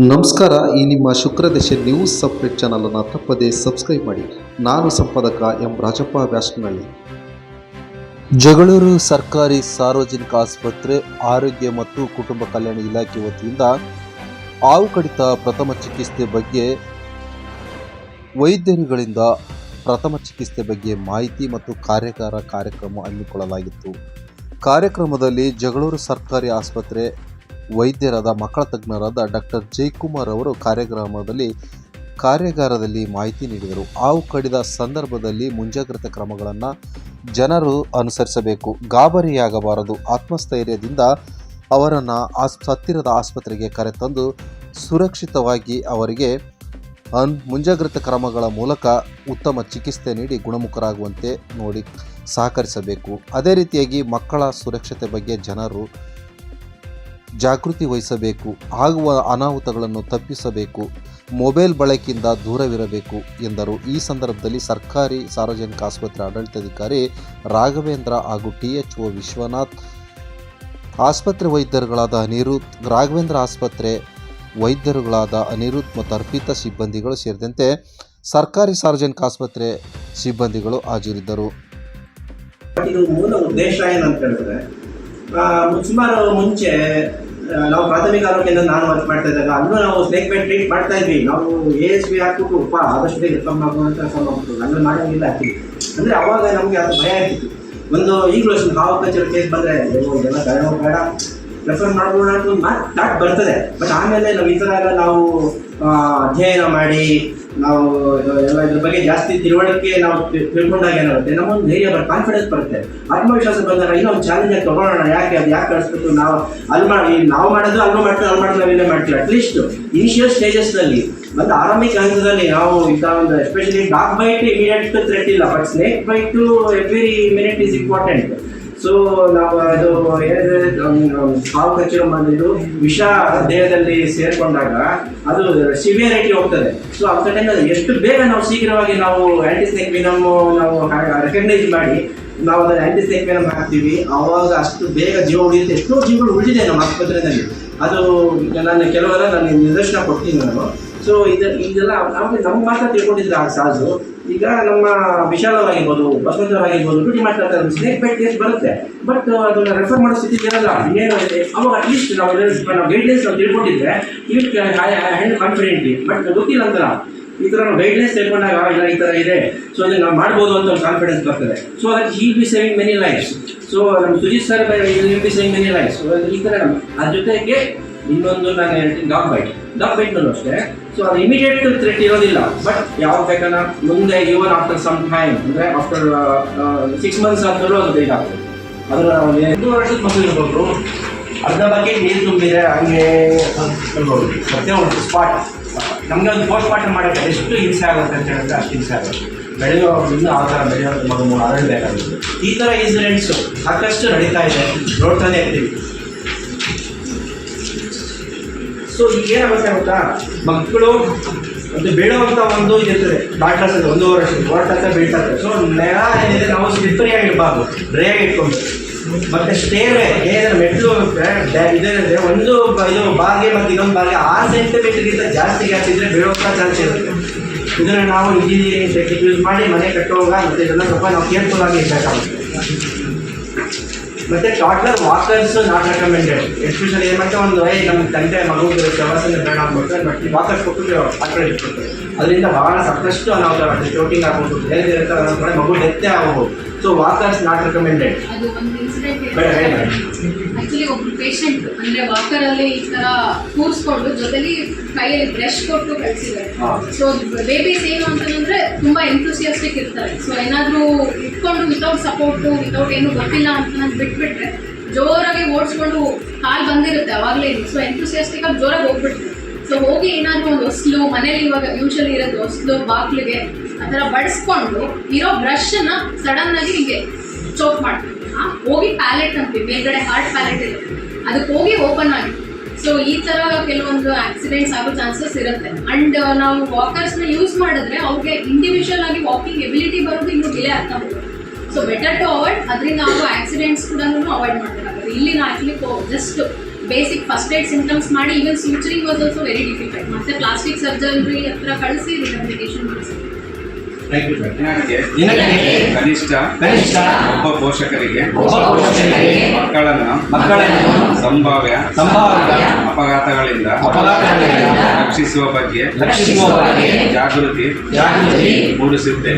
ನಮಸ್ಕಾರ. ಈ ನಿಮ್ಮ ಶುಕ್ರದಶೆ ನ್ಯೂಸ್ ಸಪ್ರೇಟ್ ಚಾನಲನ್ನು ತಪ್ಪದೇ ಸಬ್ಸ್ಕ್ರೈಬ್ ಮಾಡಿ. ನಾನು ಸಂಪಾದಕ ಎಂ ರಾಜಪ್ಪ ವ್ಯಾಸನಹಳ್ಳಿ. ಜಗಳೂರು ಸರ್ಕಾರಿ ಸಾರ್ವಜನಿಕ ಆಸ್ಪತ್ರೆ ಆರೋಗ್ಯ ಮತ್ತು ಕುಟುಂಬ ಕಲ್ಯಾಣ ಇಲಾಖೆ ವತಿಯಿಂದ ಹಾವು ಕಡಿತ ಪ್ರಥಮ ಚಿಕಿತ್ಸೆ ಬಗ್ಗೆ ವೈದ್ಯರುಗಳಿಂದ ಪ್ರಥಮ ಚಿಕಿತ್ಸೆ ಬಗ್ಗೆ ಮಾಹಿತಿ ಮತ್ತು ಕಾರ್ಯಕ್ರಮ ಹಮ್ಮಿಕೊಳ್ಳಲಾಗಿತ್ತು. ಕಾರ್ಯಕ್ರಮದಲ್ಲಿ ಜಗಳೂರು ಸರ್ಕಾರಿ ಆಸ್ಪತ್ರೆ ವೈದ್ಯರಾದ ಮಕ್ಕಳ ತಜ್ಞರಾದ ಡಾಕ್ಟರ್ ಜಯಕುಮಾರ್ ಅವರು ಕಾರ್ಯಾಗಾರದಲ್ಲಿ ಮಾಹಿತಿ ನೀಡಿದರು. ಹಾವು ಕಡಿದ ಸಂದರ್ಭದಲ್ಲಿ ಮುಂಜಾಗ್ರತಾ ಕ್ರಮಗಳನ್ನು ಜನರು ಅನುಸರಿಸಬೇಕು, ಗಾಬರಿಯಾಗಬಾರದು, ಆತ್ಮಸ್ಥೈರ್ಯದಿಂದ ಅವರನ್ನು ಹತ್ತಿರದ ಆಸ್ಪತ್ರೆಗೆ ಕರೆತಂದು ಸುರಕ್ಷಿತವಾಗಿ ಅವರಿಗೆ ಮುಂಜಾಗ್ರತಾ ಕ್ರಮಗಳ ಮೂಲಕ ಉತ್ತಮ ಚಿಕಿತ್ಸೆ ನೀಡಿ ಗುಣಮುಖರಾಗುವಂತೆ ನೋಡಿ ಸಹಕರಿಸಬೇಕು. ಅದೇ ರೀತಿಯಾಗಿ ಮಕ್ಕಳ ಸುರಕ್ಷತೆ ಬಗ್ಗೆ ಜನರು ಜಾಗೃತಿ ವಹಿಸಬೇಕು, ಆಗುವ ಅನಾಹುತಗಳನ್ನು ತಪ್ಪಿಸಬೇಕು, ಮೊಬೈಲ್ ಬಳಕೆಯಿಂದ ದೂರವಿರಬೇಕು ಎಂದರು. ಈ ಸಂದರ್ಭದಲ್ಲಿ ಸರ್ಕಾರಿ ಸಾರ್ವಜನಿಕ ಆಸ್ಪತ್ರೆ ಆಡಳಿತಾಧಿಕಾರಿ ರಾಘವೇಂದ್ರ ಹಾಗೂ THO ವಿಶ್ವನಾಥ್, ಆಸ್ಪತ್ರೆ ವೈದ್ಯರುಗಳಾದ ಅನಿರುದ್ಧ್, ರಾಘವೇಂದ್ರ ಆಸ್ಪತ್ರೆ ವೈದ್ಯರುಗಳಾದ ಅನಿರುದ್ಧ್ ಮತ್ತು ಅರ್ಪಿತಾ ಸಿಬ್ಬಂದಿಗಳು ಸೇರಿದಂತೆ ಸರ್ಕಾರಿ ಸಾರ್ವಜನಿಕ ಆಸ್ಪತ್ರೆ ಸಿಬ್ಬಂದಿಗಳು ಹಾಜರಿದ್ದರು. ಇದು ಮೂಲ ಉದ್ದೇಶ ಏನಂತ ಹೇಳಿದ್ರೆ, ಸುಮಾರು ಮುಂಚೆ ನಾವು ಪ್ರಾಥಮಿಕ ಆರೋಗ್ಯದಿಂದ ನಾನು ವರ್ಕ್ ಮಾಡ್ತಾ ಇದ್ದಾಗ ಅಲ್ಲೂ ನಾವು ಸ್ನೇಕ್ ಬೈಟ್ ಟ್ರೀಟ್ ಮಾಡ್ತಾ ಇದ್ವಿ. ನಾವು ASB ಹಾಕ್ಬಿಟ್ಟು ಆದಷ್ಟು ಬೇಗ ರಿಫರ್ ಮಾಡ್ಬೋದು ಹಂಗೆ ಮಾಡೋಂಗಿಲ್ಲ ಆಗ್ತೀವಿ. ಅಂದರೆ ಅವಾಗ ನಮಗೆ ಅದು ಭಯ ಇರ್ತಿತ್ತು. ಒಂದು ಈಗಲೂ ಅಷ್ಟು ಹಾವು ಕಚ್ಚೋ ಕೇಸ್ ಬಂದರೆ ಇದೆಲ್ಲ ಬೇಡ ರೆಫರ್ ಮಾಡ್ಬೋಣ ಅಂತ ಒಂದು ಥಾಟ್ ಬರ್ತದೆ. ಬಟ್ ಆಮೇಲೆ ನಾವು ಈ ಥರ ಎಲ್ಲ ನಾವು ಅಧ್ಯಯನ ಮಾಡಿ ನಾವು ಎಲ್ಲ ಇದ್ರ ಬಗ್ಗೆ ಜಾಸ್ತಿ ತಿಳುವಳಿಕೆ ನಾವು ತಿಳ್ಕೊಂಡಾಗ ಏನಾಗುತ್ತೆ, ನಮ್ಮೊಂದು ಧೈರ್ಯ ಕಾನ್ಫಿಡೆನ್ಸ್ ಬರುತ್ತೆ, ಆತ್ಮವಿಶ್ವಾಸ ಬಂದಾಗ ಇನ್ನೊಂದು ಚಾಲೆಂಜಾಗಿ ತೊಗೊಳ್ಳೋಣ. ಯಾಕೆ ಕಳಿಸ್ಬೇಕು, ನಾವು ನಾವು ಮಾಡೋದು ಅಲ್ಲಿ ಮಾಡೋದು ಇಲ್ಲೇ ಮಾಡ್ತೀವಿ. ಅಟ್ಲೀಸ್ಟ್ ಇನಿಷಿಯಲ್ ಸ್ಟೇಜಸ್ನಲ್ಲಿ ಮತ್ತು ಆರಂಭಿಕ ಹಂತದಲ್ಲಿ ನಾವು ಇಂಥ ಒಂದು especially dog bite immediate threat ಇಲ್ಲ, but snake bite every minute is important. So ನಾವು ಅದು ಏನಿದೆ ಹಾವು ಕಚ್ಚಿರೋ ಇದು ವಿಷ ದೇಹದಲ್ಲಿ ಸೇರಿಕೊಂಡಾಗ ಅದು ಸಿವಿಯರಿಟಿ ಹೋಗ್ತದೆ. ಸೊ ಅಂಥ ಟೈಮಲ್ಲಿ ಎಷ್ಟು ಬೇಗ ನಾವು ಶೀಘ್ರವಾಗಿ ನಾವು ಆ್ಯಂಟಿಸ್ನೇಕ್ ವೆನಮ್ ನಾವು ರೆಕಗ್ನೈಸ್ ಮಾಡಿ ನಾವು ಅದನ್ನು ಆ್ಯಂಟಿಸ್ನೇಕ್ ವೆನಮ್ ಹಾಕ್ತೀವಿ, ಆವಾಗ ಅಷ್ಟು ಬೇಗ ಜೀವ ಉಳಿಯುತ್ತೆ. ಎಷ್ಟೋ ಜೀವಗಳು ಉಳಿದಿದೆ ನಮ್ಮ ಆಸ್ಪತ್ರೆಯಲ್ಲಿ. ಅದು ನಾನು ಕೆಲವರ ನಾನು ನಿದರ್ಶನ ಕೊಡ್ತೀನಿ ನಾನು. ಸೊ ಇದೆಲ್ಲ ನಮ್ಮ ಮಾತ್ರ ತಿಳ್ಕೊಂಡಿದ್ರೆ ಸಾಜು. ಈಗ ನಮ್ಮ ವಿಶಾಲವಾಗಿರ್ಬೋದು, ಬಸವಂತರಾಗಿರ್ಬೋದು ಡ್ಯೂಟಿ ಮಾಡ್ತಾ ಇರ್ತಾರೆ, ಸ್ನೇಕ್ ಬೈಟ್ ಕೇಸ್ ಬರುತ್ತೆ, ಬಟ್ ಅದನ್ನು ರೆಫರ್ ಮಾಡೋ ಸ್ಥಿತಿ ಇರಲ್ಲ. ಏನು ಅವಾಗ ಅಟ್ಲೀಸ್ಟ್ ನಾವು ಗೈಡ್ಲೈನ್ಸ್ ನಾವು ತಿಳ್ಕೊಂಡಿದ್ರೆ ಹ್ಯಾಂಡ್ ಕಾನ್ಫಿಡೆಂಟ್ಲಿ, ಬಟ್ ಗೊತ್ತಿಲ್ಲ ಅಂತ ಈ ಥರ ನಾವು ಗೈಡ್ಲೈನ್ಸ್ ತಿಳ್ಕೊಂಡಾಗ ಇಲ್ಲ ಈ ಥರ ಇದೆ, ಸೊ ಅದನ್ನು ನಾವು ಮಾಡ್ಬೋದು ಅಂತ ಒಂದು ಕಾನ್ಫಿಡೆನ್ಸ್ ಬರ್ತದೆ. ಸೊ ಅದಕ್ಕೆ he'll be saving many lives. So ನಮ್ಮ Sujith sir will be saving many lives. So ಈ ಥರ ಅದ್ರ ಜೊತೆಗೆ ಇನ್ನೊಂದು ನಾನು ಹೇಳ್ತೀನಿ ಡಾಗ್ ಬೈಟ್ನಲ್ಲೂ ಅಷ್ಟೇ. ಸೊ ಅದು ಇಮಿಡಿಯೇಟ್ ಥ್ರೆಟ್ ಇರೋದಿಲ್ಲ, ಬಟ್ ಯಾವಾಗ ಬೇಕನ್ನ ಮುಂದೆ ಈವನ್ ಆಫ್ಟರ್ ಸಮ್ ಟೈಮ್, ಅಂದರೆ ಆಫ್ಟರ್ 6 months ಆದರೂ ಅದು ಬೇಕಾಗ್ತದೆ. ಅದರ 2 ವರ್ಷದ ಮಕ್ಕಳು ಇರ್ಬೋದು, ಅರ್ಧ ಬಕೆಟ್ ನೀರು ತುಂಬಿದೆ ಹಂಗೆ ಹೇಳ್ಬೋದು. ಮತ್ತೆ ಒಂದು ಸ್ಪಾಟ್ ನಮಗೆ ಒಂದು ಪೋಸ್ಟ್ ಮಾರ್ಟಮ್ ಮಾಡೋಕ್ಕೆ ಎಷ್ಟು ಹಿಂಸೆ ಆಗುತ್ತೆ ಅಂತ ಹೇಳಿದ್ರೆ ಅಷ್ಟು ಹಿಂಸೆ ಆಗುತ್ತೆ. ಬೆಳೆಯೋದ್ರಿಂದ ಆ ಥರ ಬೆಳೆಯೋದು ಮಗು ಅರಳಬೇಕಾಗುತ್ತೆ. ಈ ಥರ ಇನ್ಸಿಡೆಂಟ್ಸು ಸಾಕಷ್ಟು ನಡೀತಾ ಇದೆ, ನೋಡ್ತಾನೆ ಇರ್ತೀವಿ. ಸೊ ಈಗ ಏನಾಗುತ್ತೆ ಗೊತ್ತಾ, ಮಕ್ಕಳು ಮತ್ತು ಬೇಡುವಂಥ ಒಂದು ಇದಿರ್ತದೆ, ಡಾಕ್ಟರ್ಸ್ 1 ವರ್ಷ ಓಡ್ತಕ್ಕೆ ಬೀಳ್ತದೆ. ಸೊ ನೆಲ ಏನಿದೆ ನಾವು ಸ್ಲಿಪ್ಪರಿ ಆಗಿರಬಾರ್ದು, ಡ್ರೈ ಆಗಿ ಇಟ್ಕೊಂಡು. ಮತ್ತು ಸ್ಟೇವೆ ಏನಾದ್ರೆ ಮೆಟ್ಲು ಇದೇನಿದೆ, ಒಂದು ಇದು ಬಾಗಿಗೆ ಮತ್ತು ಇನ್ನೊಂದು ಬಾಗಿಗೆ 6 ಸೆಂಟಿಮೀಟರ್ಗಿಂತ ಜಾಸ್ತಿ ಹಾಕಿದ್ರೆ ಬೀಳುವಂಥ ಚಾನ್ಸ್ ಇರುತ್ತೆ. ಇದನ್ನು ನಾವು ಇಂಜಿನಿಯರಿಂಗ್ ಟೆಕ್ನಿಕ್ ಯೂಸ್ ಮಾಡಿ ಮನೆ ಕಟ್ಟುವಾಗ ಮತ್ತು ಇದೆಲ್ಲ ಸ್ವಲ್ಪ ನಾವು ಕೇರ್ಫುಲ್ ಆಗಿ ಇರಬೇಕಾಗುತ್ತೆ. ಮತ್ತು toddler walkers not recommended. Especially ಏನ್ಮಾಡ್ತಾ ಒಂದು ನಮ್ಮ ತಂದೆ ಮಗುಗೆ ಪ್ರವಾಸನ ಬೇಡ ಅಂದ್ಬಿಟ್ಟು ಬಟ್ ವಾಕರ್ಸ್ ಕೊಟ್ಟು ಆಕಡೆ ಇಟ್ಕೊಡ್ತಾರೆ. ಅದರಿಂದ ಭಾಳ ಸಾಕಷ್ಟು ಅನಾಹುತ, ಚೋಟಿಂಗ್ ಆಗ್ಬೋದು, ಬೇರೆ ಇರುತ್ತೆ, ಮಗು ಡೆತ್ತೇ ಆಗಬಹುದು. So walkers not recommended. Actually ಒಬ್ರು ಪೇಷಂಟ್ ಅಂದ್ರೆ ವಾಕರಲ್ಲಿ ಈ ತರ ಕೂರಿಸ್ಕೊಂಡು ಜೊತೆಲಿ ಕೈಯಲ್ಲಿ ಬ್ರಷ್ ಕೊಟ್ಟು ಕಳಿಸಿದ್ದಾರೆ. ಸೊ ಬೇಬೀಸ್ ಏನು ಅಂತಂದ್ರೆ ತುಂಬಾ ಎಂಥೂಸಿಯಾಸ್ಟಿಕ್ ಇರ್ತಾರೆ. ಸೊ ಏನಾದರೂ ಇಟ್ಕೊಂಡು ವಿತೌಟ್ ಸಪೋರ್ಟು ವಿತೌಟ್ ಏನು ಗೊತ್ತಿಲ್ಲ ಅಂತ ಬಿಟ್ಬಿಟ್ರೆ ಜೋರಾಗಿ ಓಡಿಸ್ಕೊಂಡು ಕಾಲು ಬಂದಿರುತ್ತೆ ಅವಾಗಲೇ. ಸೊ ಎಂಥೂಸಿಯಾಸ್ಟಿಕ್ ಆಗಿ ಜೋರಾಗಿ ಹೋಗ್ಬಿಡ್ತಾರೆ. ಸೊ ಹೋಗಿ ಏನಾದರೂ ಒಂದು ಹೊಸ್ಲು ಮನೇಲಿ ಇವಾಗ ಯೂಶಲಿ ಇರೋದು ಹೊಸ್ಲು ಬಾಗ್ಲಿಗೆ ಆ ಥರ ಬಡಿಸ್ಕೊಂಡು ಇರೋ ಬ್ರಷನ್ನು ಸಡನ್ ಆಗಿ ಹಿಂಗೆ ಚೋಕ್ ಮಾಡ್ತೀವಿ. ಹೋಗಿ ಪ್ಯಾಲೆಟ್ ಅಂತೀವಿ, ಮೇಲ್ಗಡೆ ಹಾರ್ಟ್ ಪ್ಯಾಲೆಟ್ ಇರುತ್ತೆ, ಅದಕ್ಕೆ ಹೋಗಿ ಓಪನ್ ಆಗಿ. ಸೊ ಈ ಥರ ಕೆಲವೊಂದು ಆಕ್ಸಿಡೆಂಟ್ಸ್ ಆಗೋ ಚಾನ್ಸಸ್ ಇರುತ್ತೆ. ಆ್ಯಂಡ್ ನಾವು ವಾಕರ್ಸ್ನ ಯೂಸ್ ಮಾಡಿದ್ರೆ ಅವ್ರಿಗೆ ಇಂಡಿವಿಜುವಲ್ ಆಗಿ ವಾಕಿಂಗ್ ಎಬಿಲಿಟಿ ಬರೋದು ಇನ್ನೂ ಡಿಲೇ ಆಗ್ತಾ ಹೋಗುತ್ತೆ. ಸೊ ಬೆಟರ್ ಟು ಅವಾಯ್ಡ್, ಅದರಿಂದ ಆಗೋ ಆಕ್ಸಿಡೆಂಟ್ಸ್ ಕೂಡ ಅವಾಯ್ಡ್ ಮಾಡಬೇಕಾಗುತ್ತೆ. ಇಲ್ಲಿ ನಾವು actually just basic first aid symptoms ಮಾಡಿ even suturing was also very difficult. ಮತ್ತೆ ಪ್ಲಾಸ್ಟಿಕ್ ಸರ್ಜರಿ ಹತ್ರ ಕಳಿಸಿ ರಿಹಬಿಲಿಟೇಷನ್ ಮಾಡಿಸಿದ್ರು. ಕನಿಷ್ಠ ಒಬ್ಬ ಪೋಷಕರಿಗೆ ಮಕ್ಕಳನ್ನು ಸಂಭಾವ್ಯ ಅಪಘಾತಗಳಿಂದ ರಕ್ಷಿಸುವ ಬಗ್ಗೆ ಜಾಗೃತಿ ಮೂಡಿಸುತ್ತೇವೆ.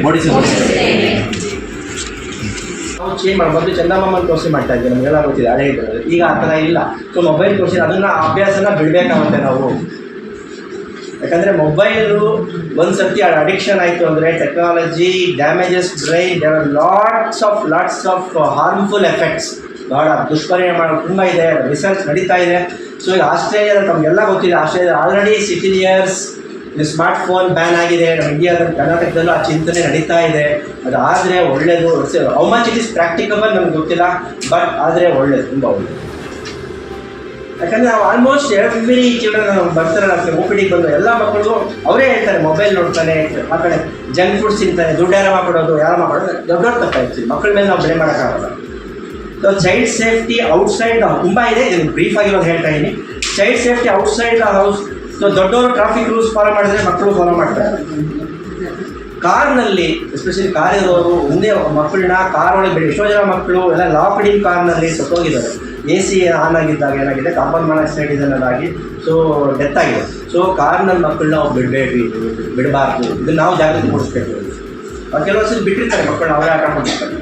ನಾವು ಚೇಂಜ್ ಮಾಡಿ ಮೊದಲು ಚಂದಮಾಮನ್ ತೋರಿಸಿ ಮಾಡ್ತಾ ಇದ್ವಿ, ನಮಗೆಲ್ಲ ಗೊತ್ತಿದೆ ಹಳೆ ಇದ್ರಲ್ಲಿ. ಈಗ ಆ ಥರ ಇಲ್ಲ. ಸೊ ಮೊಬೈಲ್ ತೋರಿಸಿ ಅದನ್ನ ಅಭ್ಯಾಸನ ಬಿಡಬೇಕಾಗುತ್ತೆ ನಾವು. ಯಾಕಂದರೆ ಮೊಬೈಲು ಒಂದು ಸರ್ತಿ ಅಡಿಕ್ಷನ್ ಆಯಿತು ಅಂದರೆ technology damages brain, there are lots of harmful effects. ಭಾಳ ದುಷ್ಪರಿಣಾಮ ತುಂಬ ಇದೆ, ರಿಸರ್ಚ್ ನಡೀತಾ ಇದೆ. ಸೊ ಈಗ ಆಸ್ಟ್ರೇಲಿಯಾದಲ್ಲಿ ತಮಗೆಲ್ಲ ಗೊತ್ತಿದೆ, Australia already 16 years smart phone ban ಆಗಿದೆ. ನಮ್ಮ ಇಂಡಿಯಾದಲ್ಲಿ ಕರ್ನಾಟಕದಲ್ಲೂ ಆ ಚಿಂತನೆ ನಡೀತಾ ಇದೆ. ಅದು ಆದರೆ ಒಳ್ಳೆಯದು. How much it is practicable ನಮ್ಗೆ ಗೊತ್ತಿಲ್ಲ, ಬಟ್ ಆದರೆ ಒಳ್ಳೆಯದು, ತುಂಬ ಒಳ್ಳೆಯದು. ಯಾಕಂದರೆ ನಾವು ಆಲ್ಮೋಸ್ಟ್ ಎವ್ರಿ ಚಿಲ್ಡ್ರನ್ ಬರ್ತಾರಲ್ಲ OPD ಬಂದು ಎಲ್ಲ ಮಕ್ಕಳಿಗೂ ಅವರೇ ಹೇಳ್ತಾರೆ ಮೊಬೈಲ್ ನೋಡ್ತಾನೆ, ಆ ಕಡೆ ಜಂಕ್ ಫುಡ್ಸ್ ತಿಂತಾನೆ, ದುಡ್ಡು ಯಾರ ಮಾಡ್ಕೊಡೋದು, ಯಾರ ಮಾಡ್ಕೊಡೋದು ದೊಡ್ಡ ತಪ್ಪಾಯ್ತು. ಮಕ್ಕಳ ಮೇಲೆ ನಾವು ಬೆಳೆ ಮಾಡೋಕ್ಕಾಗಲ್ಲ. ಸೊ ಚೈಲ್ಡ್ ಸೇಫ್ಟಿ ಔಟ್ಸೈಡ್ ತುಂಬ ಇದೆ. ಇದನ್ನು ಬ್ರೀಫ್ ಆಗಿರೋದು ಹೇಳ್ತಾ ಇದ್ದೀನಿ. Child safety outside the house. So ದೊಡ್ಡವರು ಟ್ರಾಫಿಕ್ ರೂಲ್ಸ್ ಫಾಲೋ ಮಾಡಿದ್ರೆ ಮಕ್ಕಳು ಫಾಲೋ ಮಾಡ್ತಾರೆ. ಕಾರ್ನಲ್ಲಿ ಎಸ್ಪೆಷಲಿ ಕಾರ್ ಇರೋರು ಒಂದೇ ಮಕ್ಕಳನ್ನ ಕಾರ್ ಒಳಗೆ ಬಿಡಿ. ಎಷ್ಟೋ ಜನ ಮಕ್ಕಳು ಎಲ್ಲ ಲಾಕ್ಡ್ ಇನ್ ಕಾರ್ನಲ್ಲಿ ಸತ್ತೋಗಿದ್ದಾರೆ. AC ಆನ್ ಆಗಿದ್ದಾಗ ಏನಾಗಿದೆ, ಕಾರ್ಬನ್ ಮಾನಾಕ್ಸೈಡ್ ಇದನ್ನದಾಗಿ ಸೊ ಡೆತ್ ಆಗಿದೆ. ಸೊ ಕಾರ್ನಲ್ಲಿ ಮಕ್ಕಳನ್ನ ನಾವು ಬಿಡಬಾರ್ದು. ಇದನ್ನು ನಾವು ಜಾಗೃತಿ ಮೂಡಿಸ್ಬೇಕು. ಕೆಲವೊಂದ್ಸರಿ ಬಿಟ್ಟಿರ್ತಾರೆ ಮಕ್ಕಳನ್ನ, ಅವರೇ ಆಟ ಮಾಡ್ತಾರೆ.